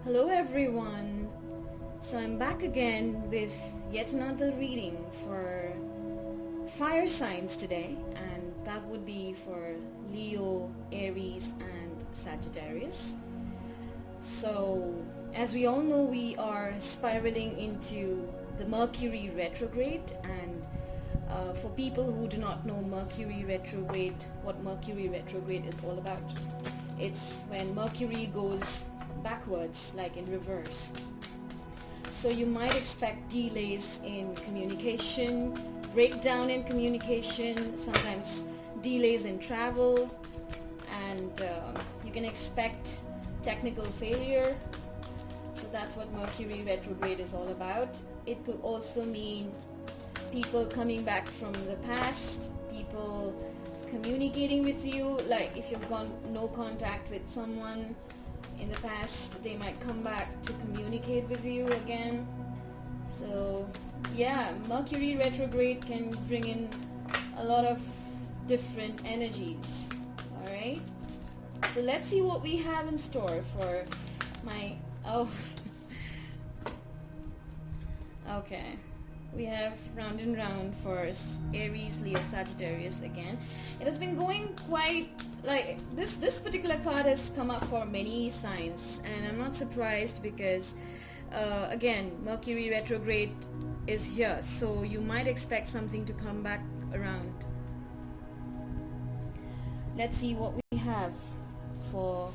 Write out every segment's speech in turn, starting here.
Hello everyone. So I'm back again with yet another reading for fire signs today, and that would be for Leo, Aries and Sagittarius. So as we all know, we are spiraling into the Mercury retrograde, and for people who do not know Mercury retrograde, what Mercury retrograde is all about, it's when Mercury goes backwards, like in reverse. So you might expect delays in communication, breakdown in communication, sometimes delays in travel, and you can expect technical failure. So that's what Mercury retrograde is all about. It could also mean people coming back from the past, people communicating with you, like if you've gone no contact with someone in the past, they might come back to communicate with you again. So yeah, Mercury retrograde can bring in a lot of different energies. Alright, so let's see what we have in store for my okay, we have round and round for Aries, Leo, Sagittarius again. It has been going quite like this particular card has come up for many signs, and I'm not surprised because again, Mercury retrograde is here, so you might expect something to come back around. Let's see what we have for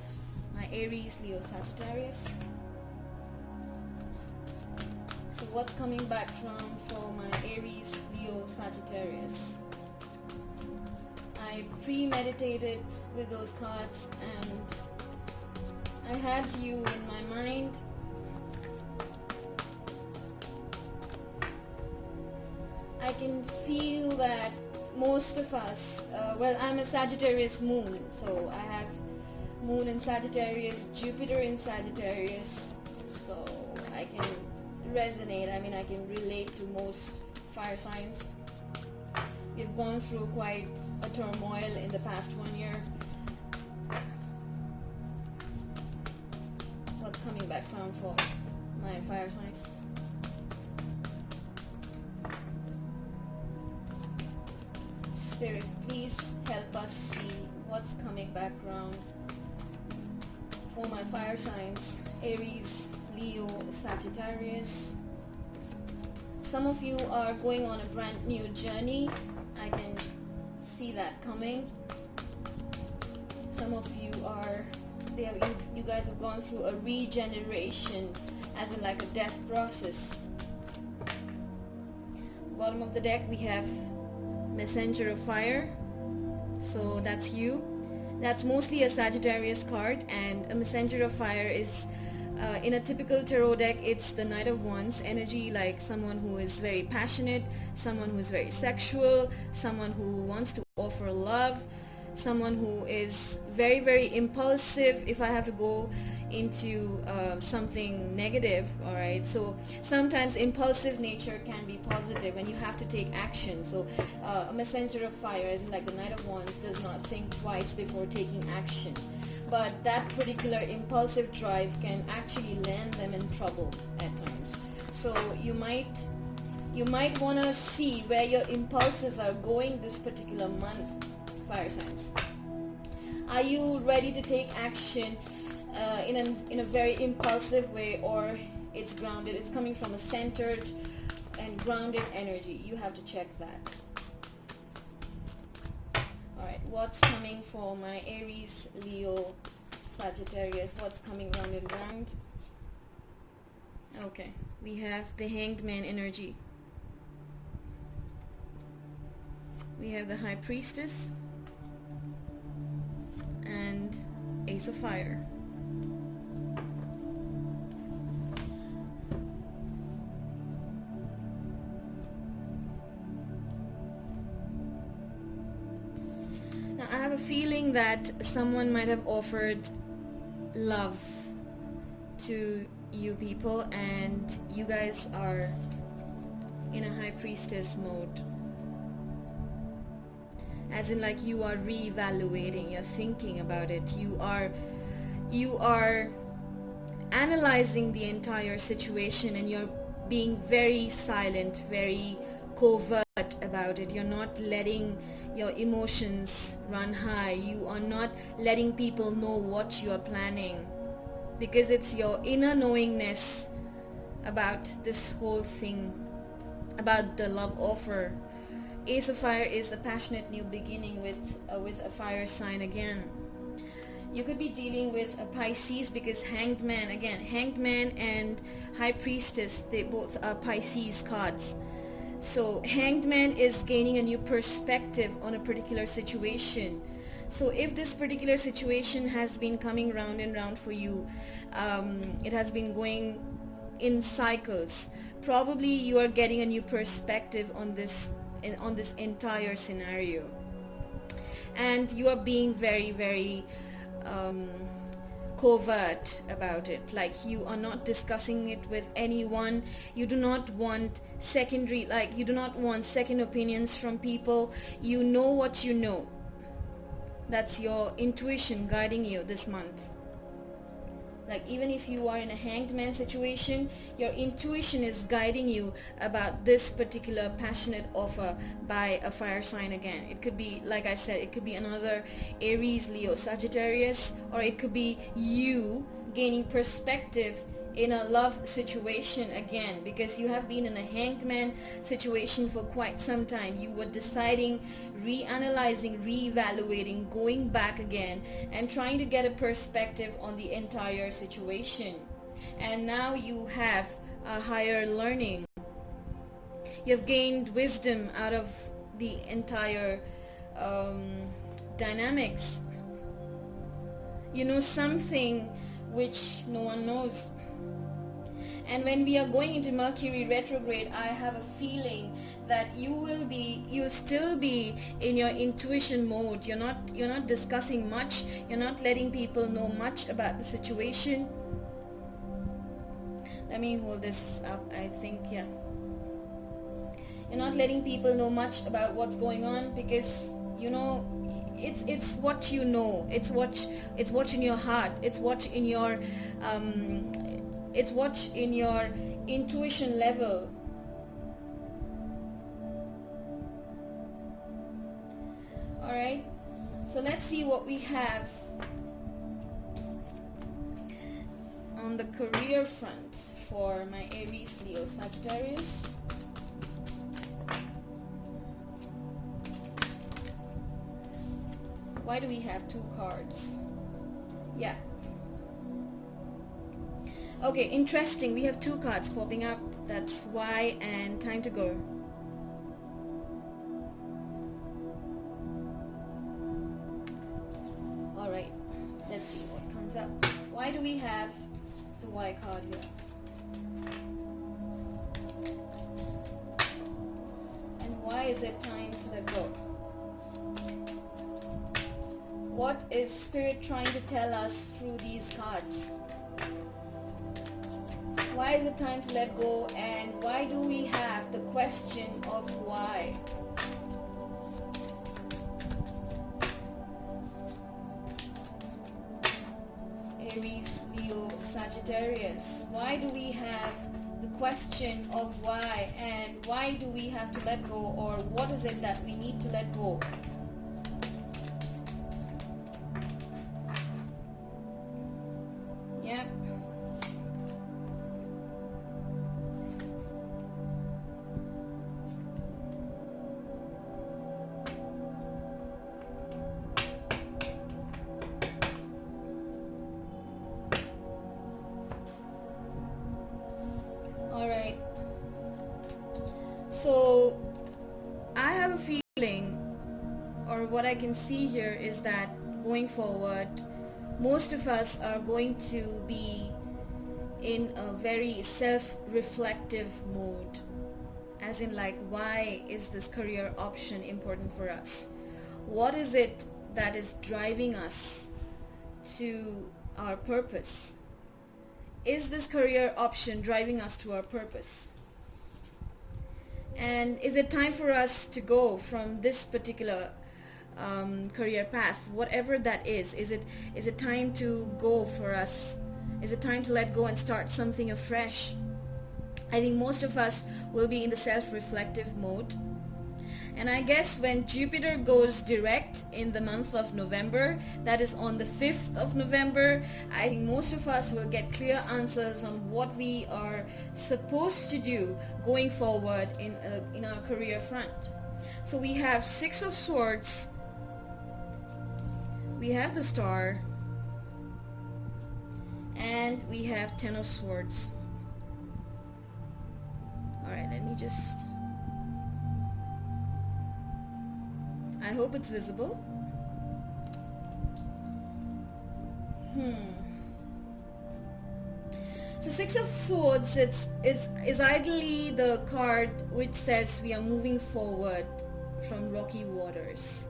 my Aries, Leo, Sagittarius. So what's coming back round for my Aries, Leo, Sagittarius? I premeditated with those cards and I had you in my mind. I can feel that most of us, I'm a Sagittarius moon, so I have moon in Sagittarius, Jupiter in Sagittarius, so I can resonate, I can relate to most fire signs. We've gone through quite a turmoil in the past 1 year. What's coming back round for my fire signs? Spirit, please help us see what's coming back round for my fire signs, Aries, Leo, Sagittarius. Some of you are going on a brand new journey. I can see that coming. Some of you are, you guys have gone through a regeneration, as in like a death process. Bottom of the deck we have Messenger of Fire. So that's you. That's mostly a Sagittarius card, and a Messenger of Fire is in a typical tarot deck, it's the Knight of Wands energy, like someone who is very passionate, someone who is very sexual, someone who wants to offer love, someone who is very, very impulsive, if I have to go into something negative. Alright, so sometimes impulsive nature can be positive and you have to take action. So a Messenger of Fire, as in like the Knight of Wands, does not think twice before taking action. But that particular impulsive drive can actually land them in trouble at times. So you might want to see where your impulses are going this particular month, fire signs. Are you ready to take action in a very impulsive way, or it's grounded, it's coming from a centered and grounded energy? You have to check that. Alright, what's coming for my Aries, Leo, Sagittarius? What's coming round and round? Okay, we have the Hanged Man energy. We have the High Priestess and Ace of Fire. Now I have a feeling that someone might have offered love to you people, and you guys are in a High Priestess mode, as in like you are reevaluating, you're thinking about it, you are analyzing the entire situation, and you're being very silent, very covert about it. You're not letting your emotions run high. You are not letting people know what you are planning, because it's your inner knowingness about this whole thing, about the love offer. Ace of Fire is a passionate new beginning with a fire sign again. You could be dealing with a Pisces, because Hanged Man, again, Hanged Man and High Priestess, they both are Pisces cards. So Hanged Man is gaining a new perspective on a particular situation. So if this particular situation has been coming round and round for you, it has been going in cycles, probably you are getting a new perspective on this entire scenario, and you are being very, very covert about it. Like, you are not discussing it with anyone. You do not want you do not want second opinions from people. You know what you know. That's your intuition guiding you this month. Like, even if you are in a Hanged Man situation, your intuition is guiding you about this particular passionate offer by a fire sign again. It could be, like I said, it could be another Aries, Leo, Sagittarius, or it could be you gaining perspective in a love situation again, because you have been in a Hanged Man situation for quite some time. You were deciding, reanalyzing, reevaluating, going back again, and trying to get a perspective on the entire situation. And now you have a higher learning. You have gained wisdom out of the entire dynamics. You know something which no one knows. And when we are going into Mercury retrograde, I have a feeling that you'll still be in your intuition mode. You're not discussing much. You're not letting people know much about the situation. Let me hold this up. I think, yeah. You're not letting people know much about what's going on, because you know it's what you know. It's what in your heart. It's what in your it's what in your intuition level. All right, so let's see what we have on the career front for my Aries, Leo, Sagittarius. Why do we have two cards? Yeah. Okay, interesting. We have two cards popping up. That's why, and time to go. All right, let's see what comes up. Why do we have the Y card here? And why is it time to let go? What is Spirit trying to tell us through these cards? Why is it time to let go, and why do we have the question of why? Aries, Leo, Sagittarius. Why do we have the question of why, and why do we have to let go, or what is it that we need to let go? Yeah. All right. So I have a feeling, or what I can see here is that going forward, most of us are going to be in a very self-reflective mode, as in, like, why is this career option important for us? What is it that is driving us to our purpose? Is this career option driving us to our purpose? And is it time for us to go from this particular career path, whatever that is? Is it time to go for us Is it time to let go and start something afresh? I think most of us will be in the self-reflective mode. And I guess when Jupiter goes direct in the month of November, that is on the 5th of November, I think most of us will get clear answers on what we are supposed to do going forward in our career front. So we have Six of Swords, we have the Star, and we have Ten of Swords. Alright, let me just... I hope it's visible. So Six of Swords is ideally the card which says we are moving forward from rocky waters.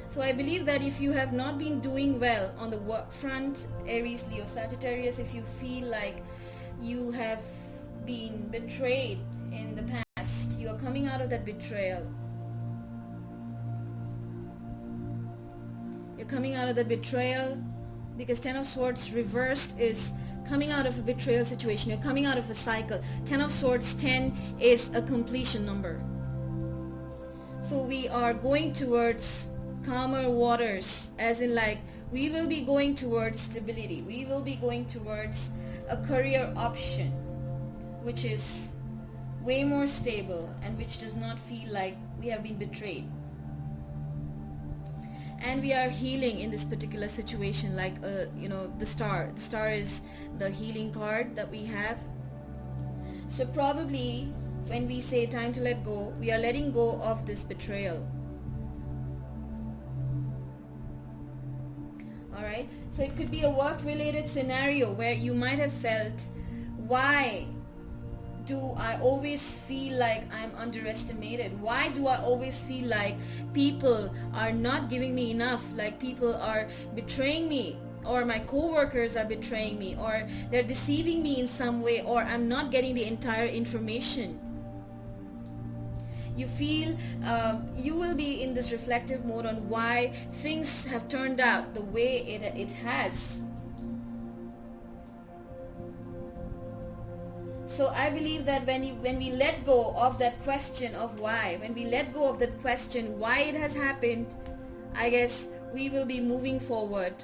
So I believe that if you have not been doing well on the work front, Aries, Leo, Sagittarius, if you feel like you have been betrayed in the past, you are coming out of that betrayal. You're coming out of that betrayal because Ten of Swords reversed is coming out of a betrayal situation. You're coming out of a cycle. Ten of Swords, 10 is a completion number. So we are going towards calmer waters, as in like we will be going towards stability. We will be going towards a career option which is way more stable and which does not feel like we have been betrayed. And we are healing in this particular situation, like the Star. The Star is the healing card that we have. So probably when we say time to let go, we are letting go of this betrayal. Alright, so it could be a work related scenario where you might have felt, why do I always feel like I'm underestimated? Why do I always feel like people are not giving me enough? Like people are betraying me, or my co-workers are betraying me, or they're deceiving me in some way, or I'm not getting the entire information. You feel you will be in this reflective mode on why things have turned out the way it has. So I believe that when we let go of that question of why, when we let go of that question why it has happened, I guess we will be moving forward.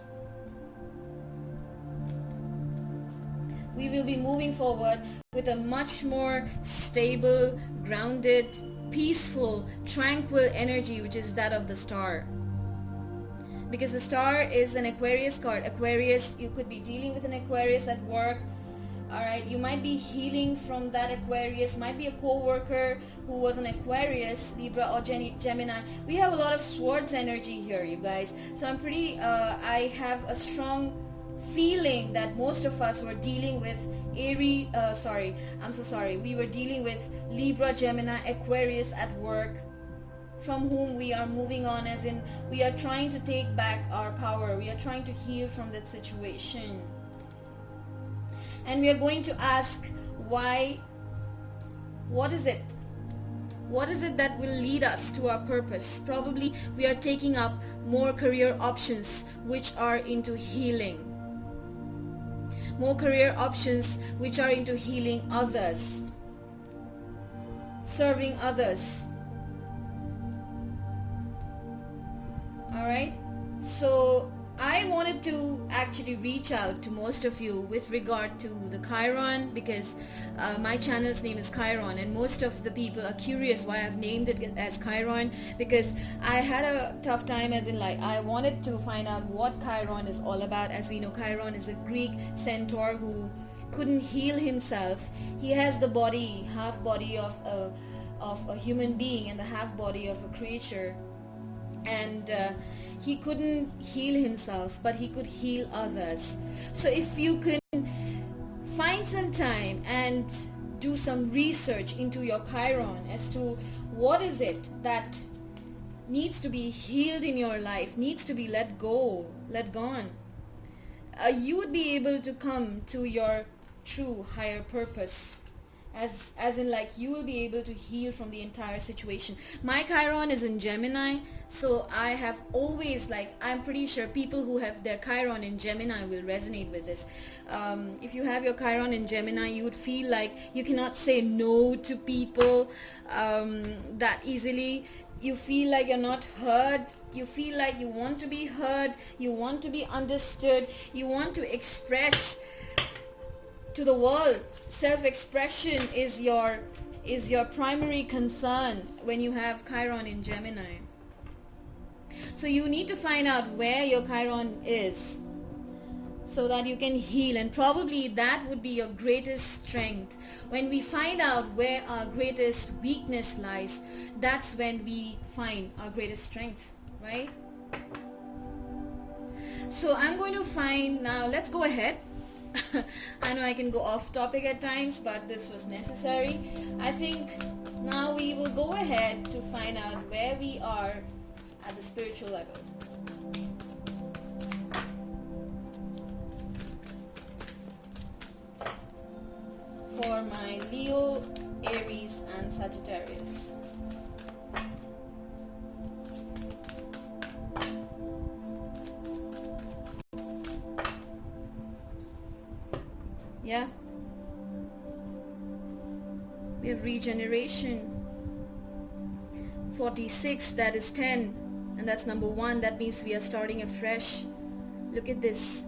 We will be moving forward with a much more stable, grounded, peaceful, tranquil energy, which is that of the Star. Because the Star is an Aquarius card. Aquarius, you could be dealing with an Aquarius at work. Alright, you might be healing from that Aquarius, might be a co-worker who was an Aquarius, Libra or Gemini. We have a lot of swords energy here, you guys. So I'm pretty, I have a strong feeling that most of us were dealing with Aries, we were dealing with Libra, Gemini, Aquarius at work, from whom we are moving on, as in we are trying to take back our power. We are trying to heal from that situation. And we are going to ask why, what is it? What is it that will lead us to our purpose? Probably we are taking up more career options which are into healing. More career options which are into healing others. Serving others. Alright? So I wanted to actually reach out to most of you with regard to the Chiron, because my channel's name is Chiron, and most of the people are curious why I've named it as Chiron, because I had a tough time, as in like I wanted to find out what Chiron is all about. As we know, Chiron is a Greek centaur who couldn't heal himself. He has the body, half body of a human being and the half body of a creature, and he couldn't heal himself, but he could heal others. So if you can find some time and do some research into your Chiron as to what is it that needs to be healed in your life, needs to be let go, let gone, you would be able to come to your true higher purpose. as in like you will be able to heal from the entire situation. My Chiron is in Gemini, so I have always, like, I'm pretty sure people who have their Chiron in Gemini will resonate with this. If you have your Chiron in Gemini, you would feel like you cannot say no to people that easily. You feel like you're not heard. You feel like you want to be heard. You want to be understood. You want to express to the world. Self-expression is your primary concern when you have Chiron in Gemini. So you need to find out where your Chiron is so that you can heal, and probably that would be your greatest strength. When we find out where our greatest weakness lies, that's when we find our greatest strength, right? So I'm going to find now, let's go ahead. I know I can go off topic at times, but this was necessary. I think now we will go ahead to find out where we are at the spiritual level. For my Leo, Aries, and Sagittarius. Yeah. We have regeneration. 46, that is 10. And that's number 1. That means we are starting afresh. Look at this.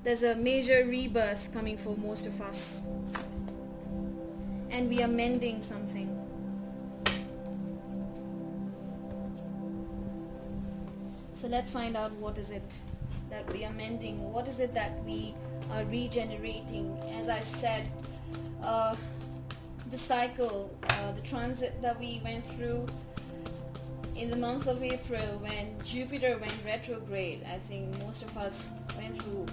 There's a major rebirth coming for most of us. And we are mending something. So let's find out, what is it that we are mending? What is it that we are regenerating? As I said, the cycle, the transit that we went through in the month of April when Jupiter went retrograde, I think most of us went through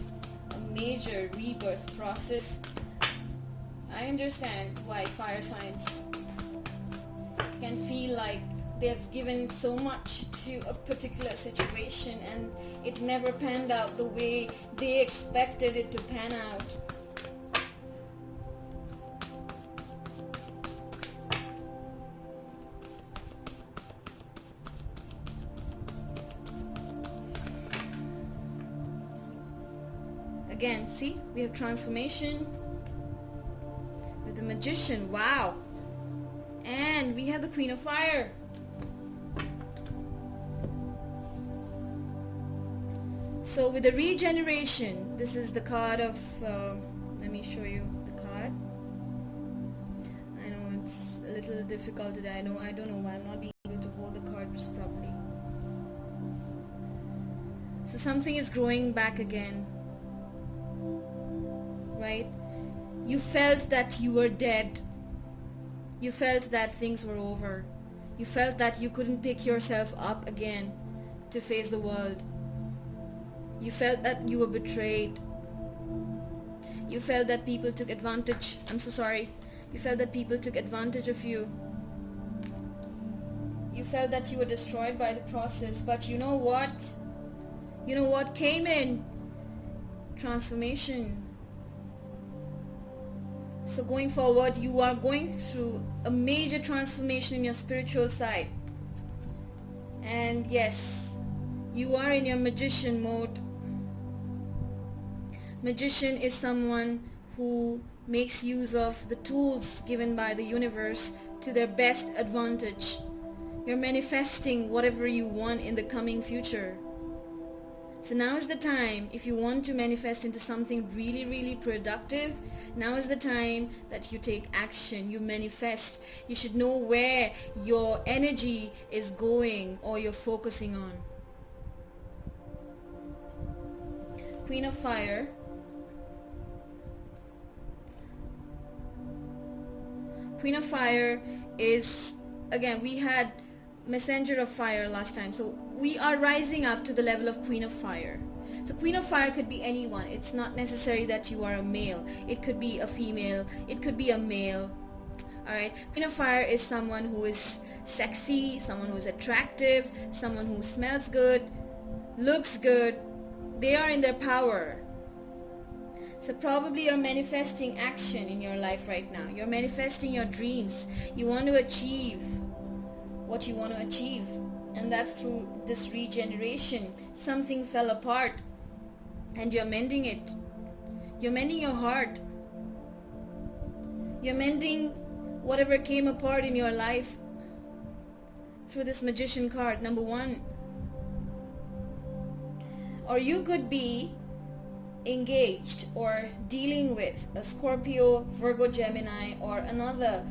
a major rebirth process. I understand why fire signs can feel like they've given so much to a particular situation and it never panned out the way they expected it to pan out. Again, see, we have transformation with the Magician. Wow. And we have the Queen of Fire. So with the regeneration, this is the card of, let me show you the card. I know it's a little difficult today. I don't know why I'm not being able to hold the cards properly. So something is growing back again. Right? You felt that you were dead. You felt that things were over. You felt that you couldn't pick yourself up again to face the world. You felt that you were betrayed. You felt that people took advantage. I'm so sorry. You felt that people took advantage of you. You felt that you were destroyed by the process. But you know what? You know what came in? Transformation. So going forward, you are going through a major transformation in your spiritual side. And yes, you are in your magician mode. Magician is someone who makes use of the tools given by the universe to their best advantage. You're manifesting whatever you want in the coming future. So now is the time, if you want to manifest into something really, really productive, now is the time that you take action, you manifest. You should know where your energy is going or you're focusing on. Queen of Fire. Queen of Fire is, again, we had Messenger of Fire last time. So we are rising up to the level of Queen of Fire. So Queen of Fire could be anyone. It's not necessary that you are a male. It could be a female. It could be a male. Alright. Queen of Fire is someone who is sexy, someone who is attractive, someone who smells good, looks good. They are in their power. So probably you're manifesting action in your life right now. You're manifesting your dreams. You want to achieve what you want to achieve. And that's through this regeneration. Something fell apart and you're mending it. You're mending your heart. You're mending whatever came apart in your life through this Magician card, number 1. Or you could be engaged or dealing with a Scorpio, Virgo, Gemini, or another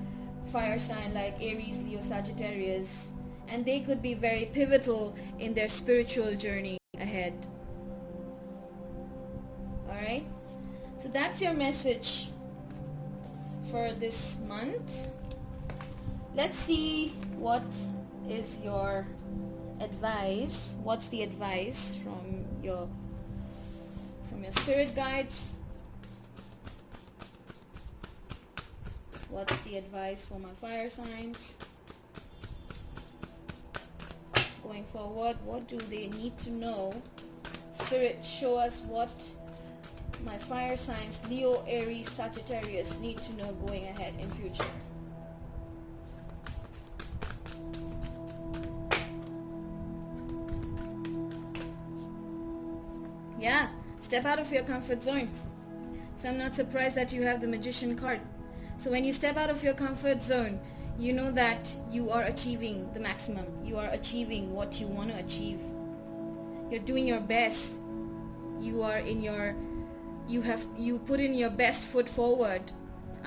fire sign like Aries, Leo, Sagittarius, and they could be very pivotal in their spiritual journey ahead. Alright, so that's your message for this month. Let's see what is your advice. What's the advice from your spirit guides? What's the advice for my fire signs going forward? What do they need to know? Spirit, show us what my fire signs, Leo, Aries, Sagittarius, need to know going ahead in future. Yeah, step out of your comfort zone. So I'm not surprised that you have the Magician card. So when you step out of your comfort zone, you know that you are achieving the maximum. You are achieving what you want to achieve. You're doing your best. You are in your, you put in your best foot forward.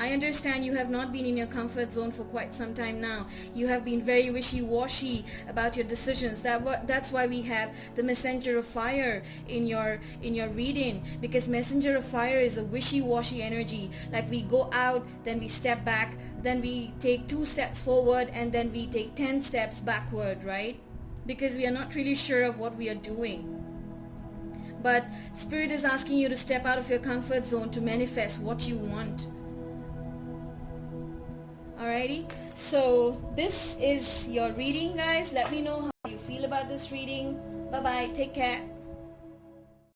I understand you have not been in your comfort zone for quite some time now. You have been very wishy-washy about your decisions. That's why we have the Messenger of Fire in your reading, because Messenger of Fire is a wishy-washy energy. Like we go out, then we step back, then we take 2 steps forward, and then we take 10 steps backward, right? Because we are not really sure of what we are doing. But Spirit is asking you to step out of your comfort zone to manifest what you want. Alrighty, so this is your reading, guys. Let me know how you feel about this reading. Bye bye, take care.